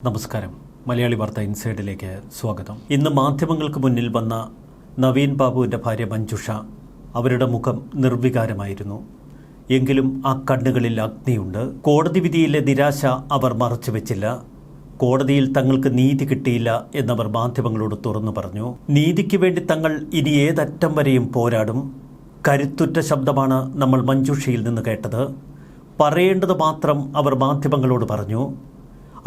നമസ്കാരം. മലയാളി വാർത്ത ഇൻസൈഡിലേക്ക് സ്വാഗതം. ഇന്ന് മാധ്യമങ്ങൾക്ക് മുന്നിൽ വന്ന നവീൻ ബാബുവിൻ്റെ ഭാര്യ മഞ്ജുഷ. അവരുടെ മുഖം നിർവികാരമായിരുന്നു. എങ്കിലും ആ കണ്ണുകളിൽ അഗ്നിയുണ്ട്. കോടതി വിധിയിലെ നിരാശ അവർ മറച്ചുവെച്ചില്ല. കോടതിയിൽ തങ്ങൾക്ക് നീതി കിട്ടിയില്ല എന്നവർ മാധ്യമങ്ങളോട് തുറന്നു പറഞ്ഞു. നീതിക്ക് വേണ്ടി തങ്ങൾ ഇനി ഏതറ്റം വരെയും പോരാടും. കരുത്തുറ്റ ശബ്ദമാണ് നമ്മൾ മഞ്ജുഷയിൽ നിന്ന് കേട്ടത്. പറയേണ്ടത് മാത്രം അവർ മാധ്യമങ്ങളോട് പറഞ്ഞു.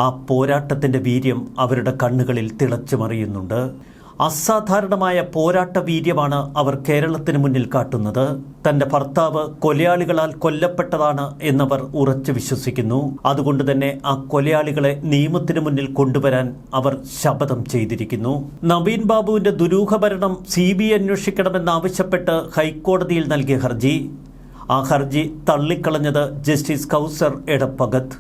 ആ പോരാട്ടത്തിൻ്റെ വീര്യം അവരുടെ കണ്ണുകളിൽ തിളച്ചു മറിയുന്നുണ്ട്. അസാധാരണമായ പോരാട്ട വീര്യമാണ് അവർ കേരളത്തിന് മുന്നിൽ കാട്ടുന്നത്. തൻ്റെ ഭർത്താവ് കൊലയാളികളാൽ കൊല്ലപ്പെട്ടതാണ് എന്നവർ ഉറച്ചു വിശ്വസിക്കുന്നു. അതുകൊണ്ട് തന്നെ ആ കൊലയാളികളെ നിയമത്തിന് മുന്നിൽ കൊണ്ടുവരാൻ അവർ ശപഥം ചെയ്തിരിക്കുന്നു. നവീൻ ബാബുവിൻ്റെ ദുരൂഹമരണം CBI അന്വേഷിക്കണമെന്നാവശ്യപ്പെട്ട് ഹൈക്കോടതിയിൽ നൽകിയ ഹർജി. ആ ഹർജി തള്ളിക്കളഞ്ഞത് ജസ്റ്റിസ് കൗസർ എടപ്പഗത്ത്.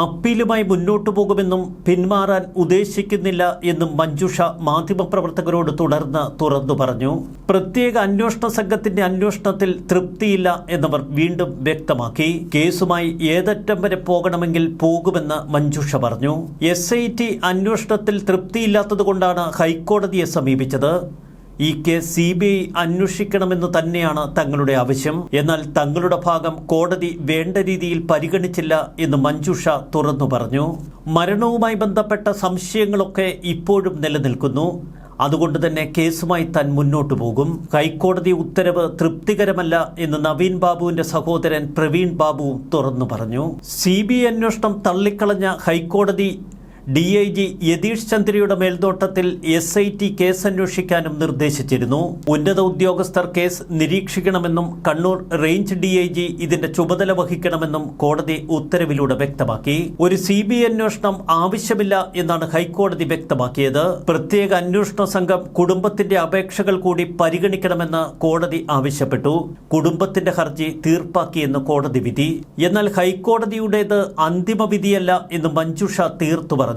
അപ്പീലുമായി മുന്നോട്ടു പോകുമെന്നും പിന്മാറാൻ ഉദ്ദേശിക്കുന്നില്ല എന്നും മഞ്ജുഷ മാധ്യമപ്രവർത്തകരോട് തുടർന്ന് തുറന്നു പറഞ്ഞു. പ്രത്യേക അന്വേഷണ സംഘത്തിന്റെ അന്വേഷണത്തിൽ തൃപ്തിയില്ല എന്നവർ വീണ്ടും വ്യക്തമാക്കി. കേസുമായി ഏതറ്റം വരെ പോകണമെങ്കിൽ പോകുമെന്ന് മഞ്ജുഷ പറഞ്ഞു. SIT അന്വേഷണത്തിൽ തൃപ്തിയില്ലാത്തതുകൊണ്ടാണ് ഹൈക്കോടതിയെ സമീപിച്ചത്. ഈ കേസ് CBI അന്വേഷിക്കണമെന്ന് തന്നെയാണ് തങ്ങളുടെ ആവശ്യം. എന്നാൽ തങ്ങളുടെ ഭാഗം കോടതി വേണ്ട രീതിയിൽ പരിഗണിച്ചില്ല എന്ന് മഞ്ജുഷ തുറന്നു പറഞ്ഞു. മരണവുമായി ബന്ധപ്പെട്ട സംശയങ്ങളൊക്കെ ഇപ്പോഴും നിലനിൽക്കുന്നു. അതുകൊണ്ട് തന്നെ കേസുമായി താൻ മുന്നോട്ടു പോകും. ഹൈക്കോടതി ഉത്തരവ് തൃപ്തികരമല്ല എന്ന് നവീൻ ബാബുവിന്റെ സഹോദരൻ പ്രവീൺ ബാബുവും തുറന്നു പറഞ്ഞു. CBI അന്വേഷണം തള്ളിക്കളഞ്ഞ ഹൈക്കോടതി DIG യതീഷ് ചന്ദ്രയുടെ മേൽനോട്ടത്തിൽ SIT കേസ് അന്വേഷിക്കാനും നിർദ്ദേശിച്ചിരുന്നു. ഉന്നത ഉദ്യോഗസ്ഥർ കേസ് നിരീക്ഷിക്കണമെന്നും കണ്ണൂർ റേഞ്ച് DIG ഇതിന്റെ ചുമതല വഹിക്കണമെന്നും കോടതി ഉത്തരവിലൂടെ വ്യക്തമാക്കി. ഒരു CBI അന്വേഷണം ആവശ്യമില്ല എന്നാണ് ഹൈക്കോടതി വ്യക്തമാക്കിയത്. പ്രത്യേക അന്വേഷണ സംഘം കുടുംബത്തിന്റെ അപേക്ഷകൾ കൂടി പരിഗണിക്കണമെന്ന് കോടതി ആവശ്യപ്പെട്ടു. കുടുംബത്തിന്റെ ഹർജി തീർപ്പാക്കിയെന്ന് കോടതി വിധി. എന്നാൽ ഹൈക്കോടതിയുടേത് അന്തിമ വിധിയല്ല എന്ന് മഞ്ജുഷ തീർത്തു പറഞ്ഞു.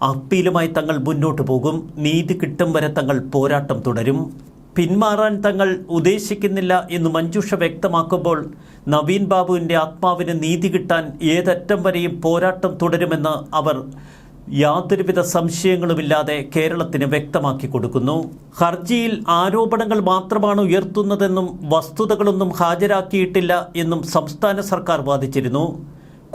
അപ്പീലുമായി തങ്ങൾ മുന്നോട്ടു പോകും. നീതി കിട്ടും വരെ തങ്ങൾ പോരാട്ടം തുടരും. പിന്മാറാൻ തങ്ങൾ ഉദ്ദേശിക്കുന്നില്ല എന്ന് മഞ്ജുഷ വ്യക്തമാക്കുമ്പോൾ നവീൻ ബാബുവിൻ്റെ ആത്മാവിന് നീതി കിട്ടാൻ ഏതറ്റം വരെയും പോരാട്ടം തുടരുമെന്ന് അവർ യാതൊരുവിധ സംശയങ്ങളുമില്ലാതെ കേരളത്തിന് വ്യക്തമാക്കി കൊടുക്കുന്നു. ഹർജിയിൽ ആരോപണങ്ങൾ മാത്രമാണ് ഉയർത്തുന്നതെന്നും വസ്തുതകളൊന്നും ഹാജരാക്കിയിട്ടില്ല എന്നും സംസ്ഥാന സർക്കാർ വാദിച്ചിരുന്നു.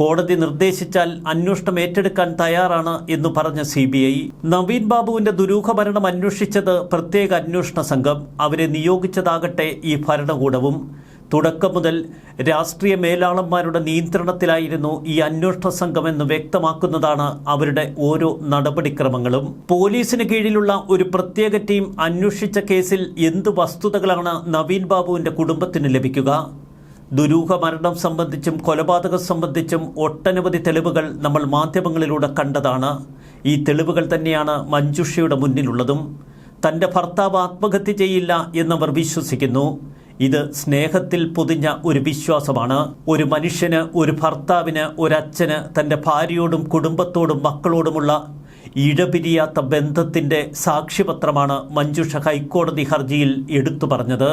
കോടതി നിർദ്ദേശിച്ചാൽ അന്വേഷണം ഏറ്റെടുക്കാൻ തയ്യാറാണ് എന്ന് പറഞ്ഞ CBI. നവീൻ ബാബുവിന്റെ ദുരൂഹമരണം അന്വേഷിച്ചത് പ്രത്യേക അന്വേഷണ സംഘം. അവരെ നിയോഗിച്ചതാകട്ടെ ഈ ഭരണകൂടവും. തുടക്കം മുതൽ രാഷ്ട്രീയ മേലാളന്മാരുടെ നിയന്ത്രണത്തിലായിരുന്നു ഈ അന്വേഷണ സംഘം എന്ന് വ്യക്തമാക്കുന്നതാണ് അവരുടെ ഓരോ നടപടിക്രമങ്ങളും. പോലീസിന് കീഴിലുള്ള ഒരു പ്രത്യേക ടീം അന്വേഷിച്ച കേസിൽ എന്ത് വസ്തുതകളാണ് നവീൻ ബാബുവിന്റെ കുടുംബത്തിന് ലഭിക്കുക? ദുരൂഹ മരണം സംബന്ധിച്ചും കൊലപാതകം സംബന്ധിച്ചും ഒട്ടനവധി തെളിവുകൾ നമ്മൾ മാധ്യമങ്ങളിലൂടെ കണ്ടതാണ്. ഈ തെളിവുകൾ തന്നെയാണ് മഞ്ജുഷയുടെ മുന്നിലുള്ളതും. തൻ്റെ ഭർത്താവ് ആത്മഹത്യ ചെയ്യില്ല എന്നവർ വിശ്വസിക്കുന്നു. ഇത് സ്നേഹത്തിൽ പൊതിഞ്ഞ ഒരു വിശ്വാസമാണ്. ഒരു മനുഷ്യന്, ഒരു ഭർത്താവിന്, ഒരച്ഛന് തൻ്റെ ഭാര്യയോടും കുടുംബത്തോടും മക്കളോടുമുള്ള ഇഴപിരിയാത്ത ബന്ധത്തിൻ്റെ സാക്ഷ്യപത്രമാണ് മഞ്ജുഷ ഹൈക്കോടതി ഹർജിയിൽ എടുത്തു പറഞ്ഞത്.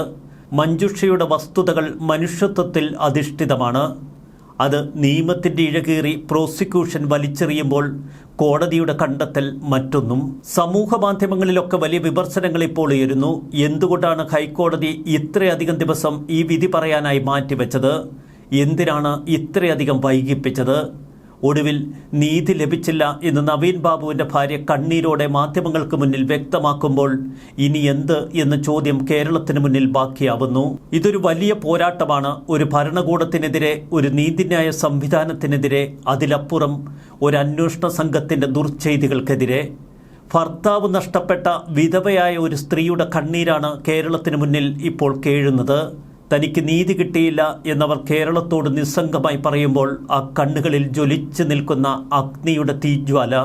മഞ്ജുഷയുടെ വസ്തുതകൾ മനുഷ്യത്വത്തിൽ അധിഷ്ഠിതമാണ്. അത് നിയമത്തിൻ്റെ ഇഴകീറി പ്രോസിക്യൂഷൻ വലിച്ചെറിയുമ്പോൾ കോടതിയുടെ കണ്ടെത്തൽ മറ്റൊന്നും. സമൂഹ മാധ്യമങ്ങളിലൊക്കെ വലിയ വിമർശനങ്ങൾ ഇപ്പോൾ ഉയരുന്നു. എന്തുകൊണ്ടാണ് ഹൈക്കോടതി ഇത്രയധികം ദിവസം ഈ വിധി പറയാനായി മാറ്റിവെച്ചത്? എന്തിനാണ് ഇത്രയധികം വൈകിപ്പിച്ചത്? ഒടുവിൽ നീതി ലഭിച്ചില്ല എന്ന് നവീൻ ബാബുവിൻ്റെ ഭാര്യ കണ്ണീരോടെ മാധ്യമങ്ങൾക്ക് മുന്നിൽ വ്യക്തമാക്കുമ്പോൾ ഇനി എന്ത് എന്ന ചോദ്യം കേരളത്തിന് മുന്നിൽ ബാക്കിയാവുന്നു. ഇതൊരു വലിയ പോരാട്ടമാണ്. ഒരു ഭരണകൂടത്തിനെതിരെ, ഒരു നീതിന്യായ സംവിധാനത്തിനെതിരെ, അതിലപ്പുറം ഒരു അന്വേഷണ സംഘത്തിൻ്റെ ദുർചെയ്തികൾക്കെതിരെ. ഭർത്താവ് നഷ്ടപ്പെട്ട വിധവയായ ഒരു സ്ത്രീയുടെ കണ്ണീരാണ് കേരളത്തിന് മുന്നിൽ ഇപ്പോൾ കേഴുന്നത്. തനിക്ക് നീതി കിട്ടിയില്ല എന്നവർ കേരളത്തോട് നിസ്സംഗമായി പറയുമ്പോൾ ആ കണ്ണുകളിൽ ജ്വലിച്ചു നിൽക്കുന്ന അഗ്നിയുടെ തീജ്വാല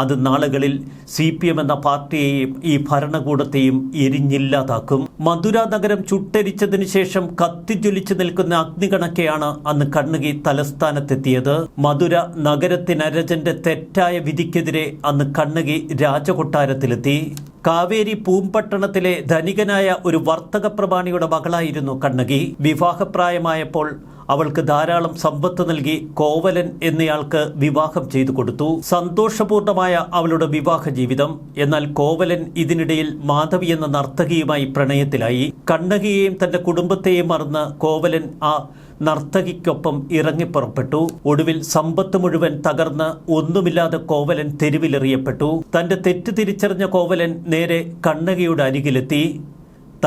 അത് നാളുകളിൽ CPM എന്ന പാർട്ടിയെയും ഈ ഭരണകൂടത്തെയും എരിഞ്ഞില്ലാതാക്കും. മധുര നഗരം ചുട്ടരിച്ചതിനു ശേഷം കത്തിജ്വലിച്ചു നിൽക്കുന്ന അഗ്നികണക്കെയാണ് അന്ന് കണ്ണകി തലസ്ഥാനത്തെത്തിയത്. മധുര നഗരത്തിനരജന്റെ തെറ്റായ വിധിക്കെതിരെ അന്ന് കണ്ണകി രാജകൊട്ടാരത്തിലെത്തി. കാവേരി പൂമ്പട്ടണത്തിലെ ധനികനായ ഒരു വർത്തക പ്രമാണിയുടെ മകളായിരുന്നു കണ്ണകി. വിവാഹപ്രായമായപ്പോൾ അവൾക്ക് ധാരാളം സമ്പത്ത് നൽകി കോവലൻ എന്നയാൾക്ക് വിവാഹം ചെയ്തു കൊടുത്തു. സന്തോഷപൂർണമായ അവളുടെ വിവാഹ ജീവിതം. എന്നാൽ കോവലൻ ഇതിനിടയിൽ മാധവി എന്ന നർത്തകിയുമായി പ്രണയത്തിലായി. കണ്ണകിയെയും തന്റെ കുടുംബത്തെയും മറന്ന് കോവലൻ ആ നർത്തകിക്കൊപ്പം ഇറങ്ങിപ്പുറപ്പെട്ടു. ഒടുവിൽ സമ്പത്ത് മുഴുവൻ തകർന്ന് ഒന്നുമില്ലാതെ കോവലൻ തെരുവിലെറിയപ്പെട്ടു. തന്റെ തെറ്റ് തിരിച്ചറിഞ്ഞ കോവലൻ നേരെ കണ്ണകിയുടെ അരികിലെത്തി.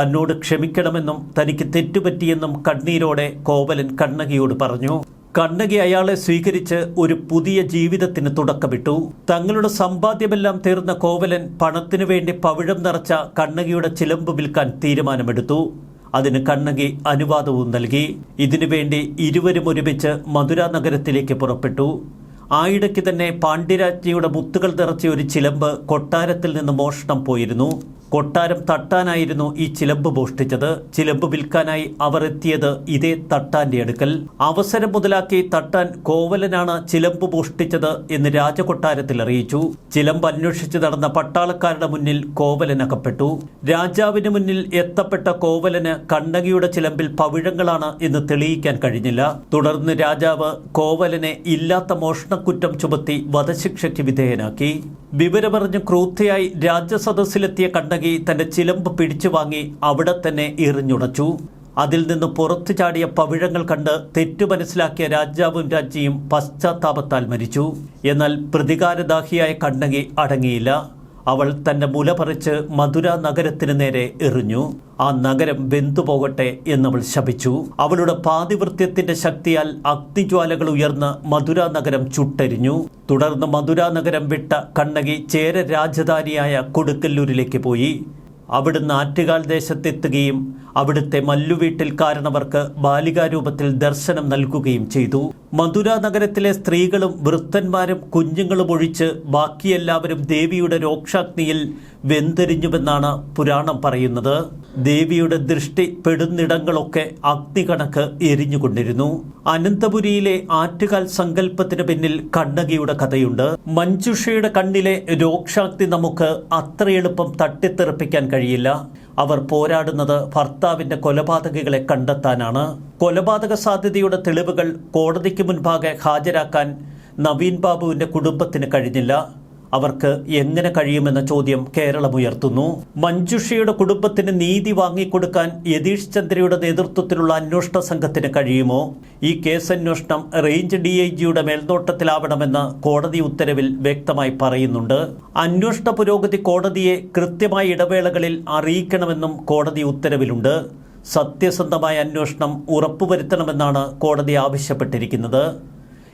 തന്നോട് ക്ഷമിക്കണമെന്നും തനിക്ക് തെറ്റുപറ്റിയെന്നും കണ്ണീരോടെ കോവലൻ കണ്ണകിയോട് പറഞ്ഞു. കണ്ണകി അയാളെ സ്വീകരിച്ച് ഒരു പുതിയ ജീവിതത്തിന് തുടക്കമിട്ടു. തങ്ങളുടെ സമ്പാദ്യമെല്ലാം തീർന്ന കോവലൻ പണത്തിനു വേണ്ടി പവിഴം നിറച്ച കണ്ണകിയുടെ ചിലമ്പ് വിൽക്കാൻ തീരുമാനമെടുത്തു. അതിന് കണ്ണകി അനുവാദവും നൽകി. ഇതിനുവേണ്ടി ഇരുവരും ഒരുമിച്ച് മധുര നഗരത്തിലേക്ക് പുറപ്പെട്ടു. ആയിടയ്ക്ക് തന്നെ പാണ്ഡ്യരാജ്ഞിയുടെ മുത്തുകൾ നിറച്ച ഒരു ചിലമ്പ് കൊട്ടാരത്തിൽ നിന്ന് മോഷണം പോയിരുന്നു. കൊട്ടാരം തട്ടാനായിരുന്നു ഈ ചിലമ്പ് മോഷ്ടിച്ചത്. ചിലമ്പ് വിൽക്കാനായി അവർ എത്തിയത് ഇതേ തട്ടാന്റെ അടുക്കൽ. അവസരം മുതലാക്കി തട്ടാൻ കോവലനാണ് ചിലമ്പ് മോഷ്ടിച്ചത് എന്ന് രാജകൊട്ടാരത്തിൽ അറിയിച്ചു. ചിലമ്പ് അന്വേഷിച്ച് നടന്ന പട്ടാളക്കാരുടെ മുന്നിൽ കോവലൻ അകപ്പെട്ടു. രാജാവിന് മുന്നിൽ എത്തപ്പെട്ട കോവലന് കണ്ണകിയുടെ ചിലമ്പിൽ പവിഴങ്ങളാണ് എന്ന് തെളിയിക്കാൻ കഴിഞ്ഞില്ല. തുടർന്ന് രാജാവ് കോവലനെ ഇല്ലാത്ത മോഷണക്കുറ്റം ചുമത്തി വധശിക്ഷയ്ക്ക് വിധേയനാക്കി. വിവരമറിഞ്ഞ് ക്രൂദ്ധയായി രാജസദസ്സിലെത്തിയ കണ്ണകി തന്റെ ചിലമ്പ് പിടിച്ചു വാങ്ങി അവിടെ തന്നെ എറിഞ്ഞുടച്ചു. അതിൽ നിന്ന് പുറത്തു ചാടിയ പവിഴങ്ങൾ കണ്ട് തെറ്റു മനസ്സിലാക്കിയ രാജാവും രാജ്ഞിയും പശ്ചാത്താപത്താൽ മരിച്ചു. എന്നാൽ പ്രതികാരദാഹിയായ കണ്ണകി അടങ്ങിയില്ല. അവൾ തന്റെ മുല പറിച്ച് മധുര നഗരത്തിന് നേരെ എറിഞ്ഞു. ആ നഗരം വെന്തുപോകട്ടെ എന്നവൾ ശപിച്ചു. അവളുടെ പാതിവൃത്യത്തിന്റെ ശക്തിയാൽ അഗ്നിജ്വാലകൾ ഉയർന്ന് മധുര നഗരം ചുട്ടരിഞ്ഞു. തുടർന്ന് മധുര നഗരം വിട്ട കണ്ണകി ചേര രാജധാനിയായ കൊടുക്കല്ലൂരിലേക്ക് പോയി. അവിടുന്ന് ആറ്റുകാൽ ദേശത്തെത്തുകയും അവിടുത്തെ മല്ലുവീട്ടിൽ കാരണവർക്ക് ബാലികാരൂപത്തിൽ ദർശനം നൽകുകയും ചെയ്തു. മധുര നഗരത്തിലെ സ്ത്രീകളും വൃദ്ധന്മാരും കുഞ്ഞുങ്ങളും ഒഴിച്ച് ബാക്കിയെല്ലാവരും ദേവിയുടെ രോക്ഷാഗ്നിയിൽ വെന്തെരിഞ്ഞുവെന്നാണ് പുരാണം പറയുന്നത്. ദേവിയുടെ ദൃഷ്ടി പെടുന്നിടങ്ങളൊക്കെ അഗ്നി കണക്ക് എരിഞ്ഞുകൊണ്ടിരുന്നു. അനന്തപുരിയിലെ ആറ്റുകാൽ സങ്കല്പത്തിന് പിന്നിൽ കണ്ണകിയുടെ കഥയുണ്ട്. മഞ്ജുഷയുടെ കണ്ണിലെ രോക്ഷാഗ്നി നമുക്ക് അത്ര എളുപ്പം തട്ടിത്തെറിപ്പിക്കാൻ കഴിയില്ല. അവർ പോരാടുന്നത് ഭർത്താവിന്റെ കൊലപാതകികളെ കണ്ടെത്താനാണ്. കൊലപാതക സാധ്യതയുടെ തെളിവുകൾ കോടതിക്ക് മുൻപാകെ ഹാജരാക്കാൻ നവീൻ ബാബുവിന്റെ കുടുംബത്തിന് കഴിഞ്ഞില്ല. അവർക്ക് എങ്ങനെ കഴിയുമെന്ന ചോദ്യം കേരളമുയർത്തുന്നു. മഞ്ജുഷയുടെ കുടുംബത്തിന് നീതി വാങ്ങിക്കൊടുക്കാൻ യതീഷ് ചന്ദ്രയുടെ നേതൃത്വത്തിലുള്ള അന്വേഷണ സംഘത്തിന് കഴിയുമോ? ഈ കേസന്വേഷണം റേഞ്ച് DIGയുടെ മേൽനോട്ടത്തിലാവണമെന്ന് കോടതി ഉത്തരവിൽ വ്യക്തമായി പറയുന്നുണ്ട്. അന്വേഷണ പുരോഗതി കോടതിയെ കൃത്യമായ ഇടവേളകളിൽ അറിയിക്കണമെന്നും കോടതി ഉത്തരവിലുണ്ട്. സത്യസന്ധമായ അന്വേഷണം ഉറപ്പുവരുത്തണമെന്നാണ് കോടതി ആവശ്യപ്പെട്ടിരിക്കുന്നത്.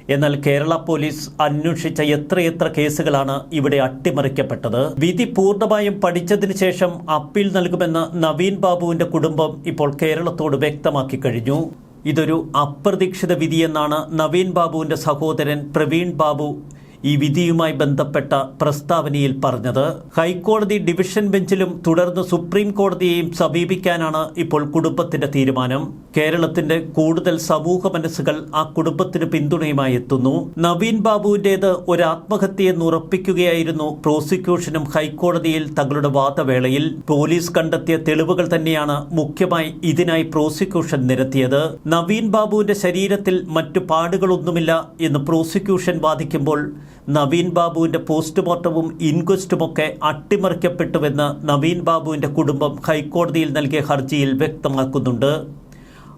എന്നാൽ കേരള പോലീസ് അന്വേഷിച്ച എത്രയെത്ര കേസുകളാണ് ഇവിടെ അട്ടിമറിക്കപ്പെട്ടത്. വിധി പൂർണ്ണമായും പഠിച്ചതിന് ശേഷം അപ്പീൽ നൽകുമെന്ന് നവീൻ ബാബുവിന്റെ കുടുംബം ഇപ്പോൾ കേരളത്തോട് വ്യക്തമാക്കി കഴിഞ്ഞു. ഇതൊരു അപ്രതീക്ഷിത വിധിയെന്നാണ് നവീൻ ബാബുവിന്റെ സഹോദരൻ പ്രവീൺ ബാബു ഈ വിധിയുമായി ബന്ധപ്പെട്ട പ്രസ്താവനയിൽ പറഞ്ഞത്. ഹൈക്കോടതി ഡിവിഷൻ ബെഞ്ചിലും തുടർന്ന് സുപ്രീം കോടതിയെയും സമീപിക്കാനാണ് ഇപ്പോൾ കുടുംബത്തിന്റെ തീരുമാനം. കേരളത്തിന്റെ കൂടുതൽ സമൂഹ മനസ്സുകൾ ആ കുടുംബത്തിന് പിന്തുണയുമായി എത്തുന്നു. നവീൻ ബാബുവിന്റേത് ഒരു ആത്മഹത്യയെന്ന് ഉറപ്പിക്കുകയായിരുന്നു പ്രോസിക്യൂഷനും ഹൈക്കോടതിയിൽ തങ്ങളുടെ വാദവേളയിൽ. പോലീസ് കണ്ടെത്തിയ തെളിവുകൾ തന്നെയാണ് മുഖ്യമായി ഇതിനായി പ്രോസിക്യൂഷൻ നിരത്തിയത്. നവീൻ ബാബുവിന്റെ ശരീരത്തിൽ മറ്റു പാടുകളൊന്നുമില്ല എന്ന് പ്രോസിക്യൂഷൻ വാദിക്കുമ്പോൾ നവീൻ ബാബുവിന്റെ പോസ്റ്റ്മോർട്ടവും ഇൻക്വസ്റ്റുമൊക്കെ അട്ടിമറിക്കപ്പെട്ടുവെന്ന് നവീൻ ബാബുവിന്റെ കുടുംബം ഹൈക്കോടതിയിൽ നൽകിയ ഹർജിയിൽ വ്യക്തമാക്കുന്നുണ്ട്.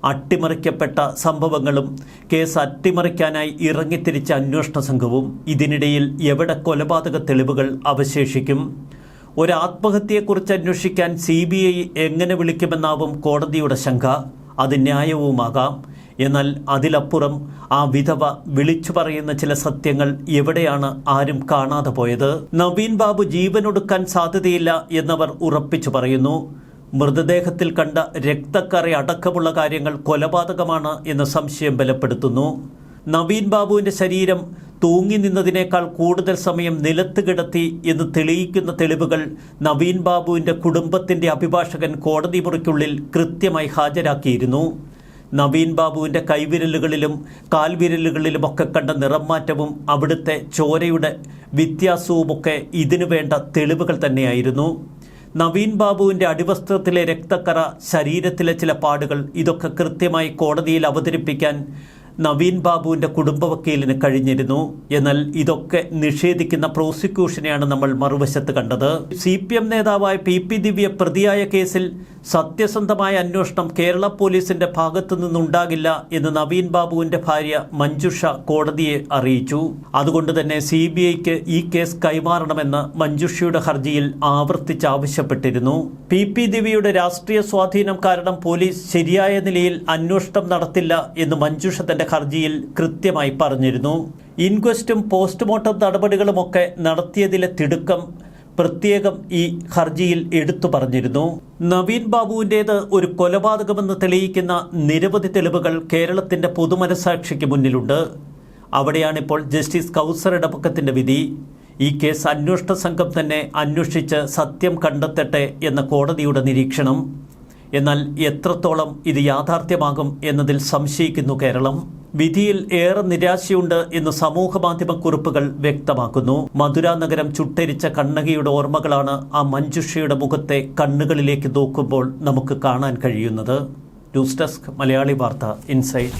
അട്ടിമറിക്കപ്പെട്ട സംഭവങ്ങളും കേസ് അട്ടിമറിക്കാനായി ഇറങ്ങിത്തിരിച്ച അന്വേഷണ സംഘവും ഇതിനിടയിൽ എവിടെ കൊലപാതക തെളിവുകൾ അവശേഷിക്കും? ഒരു ആത്മഹത്യയെക്കുറിച്ച് അന്വേഷിക്കാൻ CBI എങ്ങനെ വിളിക്കുമെന്നാവും കോടതിയുടെ ശങ്ക. അത് ന്യായവുമാകാം. എന്നാൽ അതിലപ്പുറം ആ വിധവ വിളിച്ചു പറയുന്ന ചില സത്യങ്ങൾ എവിടെയാണ് ആരും കാണാതെ പോയത്? നവീൻ ബാബു ജീവനൊടുക്കാൻ സാധ്യതയില്ല എന്നവർ ഉറപ്പിച്ചു പറയുന്നു. മൃതദേഹത്തിൽ കണ്ട രക്തക്കറ അടക്കമുള്ള കാര്യങ്ങൾ കൊലപാതകമാണ് എന്ന സംശയം ബലപ്പെടുത്തുന്നു. നവീൻ ബാബുവിന്റെ ശരീരം തൂങ്ങി നിന്നതിനേക്കാൾ കൂടുതൽ സമയം നിലത്ത് കിടത്തി എന്ന് തെളിയിക്കുന്ന തെളിവുകൾ നവീൻ ബാബുവിന്റെ കുടുംബത്തിന്റെ അഭിഭാഷകൻ കോടതി മുറിക്കുള്ളിൽ കൃത്യമായി ഹാജരാക്കിയിരുന്നു. നവീൻ ബാബുവിന്റെ കൈവിരലുകളിലും കാൽവിരലുകളിലുമൊക്കെ കണ്ട നിറം മാറ്റവും അവിടുത്തെ ചോരയുടെ വ്യത്യാസവുമൊക്കെ ഇതിനു വേണ്ട തെളിവുകൾ തന്നെയായിരുന്നു. നവീൻ ബാബുവിൻ്റെ അടിവസ്ത്രത്തിലെ രക്തക്കറ, ശരീരത്തിലെ ചില പാടുകൾ, ഇതൊക്കെ കൃത്യമായി കോടതിയിൽ അവതരിപ്പിക്കാൻ നവീൻ ബാബുവിൻ്റെ കുടുംബവക്കീലിന് കഴിഞ്ഞിരുന്നു. എന്നാൽ ഇതൊക്കെ നിഷേധിക്കുന്ന പ്രോസിക്യൂഷനെയാണ് നമ്മൾ മറുവശത്ത് കണ്ടത്. CPM നേതാവായ PP ദിവ്യ പ്രതിയായ കേസിൽ സത്യസന്ധമായ അന്വേഷണം കേരള പോലീസിന്റെ ഭാഗത്തു നിന്നുണ്ടാകില്ല എന്ന് നവീൻ ബാബുവിന്റെ ഭാര്യ മഞ്ജുഷ കോടതിയെ അറിയിച്ചു. അതുകൊണ്ട് തന്നെ CBIക്ക് ഈ കേസ് കൈമാറണമെന്ന് മഞ്ജുഷയുടെ ഹർജിയിൽ ആവർത്തിച്ച് ആവശ്യപ്പെട്ടിരുന്നു. PP ദിവ്യയുടെ രാഷ്ട്രീയ സ്വാധീനം കാരണം പോലീസ് ശരിയായ നിലയിൽ അന്വേഷണം നടത്തില്ല എന്ന് മഞ്ജുഷ തന്റെ ഹർജിയിൽ കൃത്യമായി പറഞ്ഞിരുന്നു. ഇൻക്വസ്റ്റും പോസ്റ്റ്മോർട്ടം നടപടികളുമൊക്കെ നടത്തിയതിലെ തിടുക്കം പ്രത്യേകം ഈ ഹർജിയിൽ എടുത്തു പറഞ്ഞിരുന്നു. നവീൻ ബാബുവിൻ്റേത് ഒരു കൊലപാതകമെന്ന് തെളിയിക്കുന്ന നിരവധി തെളിവുകൾ കേരളത്തിന്റെ പൊതുമനസാക്ഷിക്ക് മുന്നിലുണ്ട്. അവിടെയാണിപ്പോൾ ജസ്റ്റിസ് കൗസർ ഇടപ്പക്കത്തിന്റെ വിധി. ഈ കേസ് അന്വേഷണ സംഘം തന്നെ അന്വേഷിച്ച് സത്യം കണ്ടെത്തട്ടെ എന്ന കോടതിയുടെ നിരീക്ഷണം. എന്നാൽ എത്രത്തോളം ഇത് യാഥാർത്ഥ്യമാകും എന്നതിൽ സംശയിക്കുന്നു കേരളം. വിധിയിൽ ഏറെ നിരാശയുണ്ട് എന്ന് സമൂഹമാധ്യമ കുറിപ്പുകൾ വ്യക്തമാക്കുന്നു. മധുര നഗരം ചുട്ടരിച്ച കണ്ണകിയുടെ ഓർമ്മകളാണ് ആ മഞ്ജുഷയുടെ മുഖത്തെ കണ്ണുകളിലേക്ക് നോക്കുമ്പോൾ നമുക്ക് കാണാൻ കഴിയുന്നത്. ന്യൂസ് ഡെസ്ക് മലയാളി വാർത്ത ഇൻസൈറ്റ്.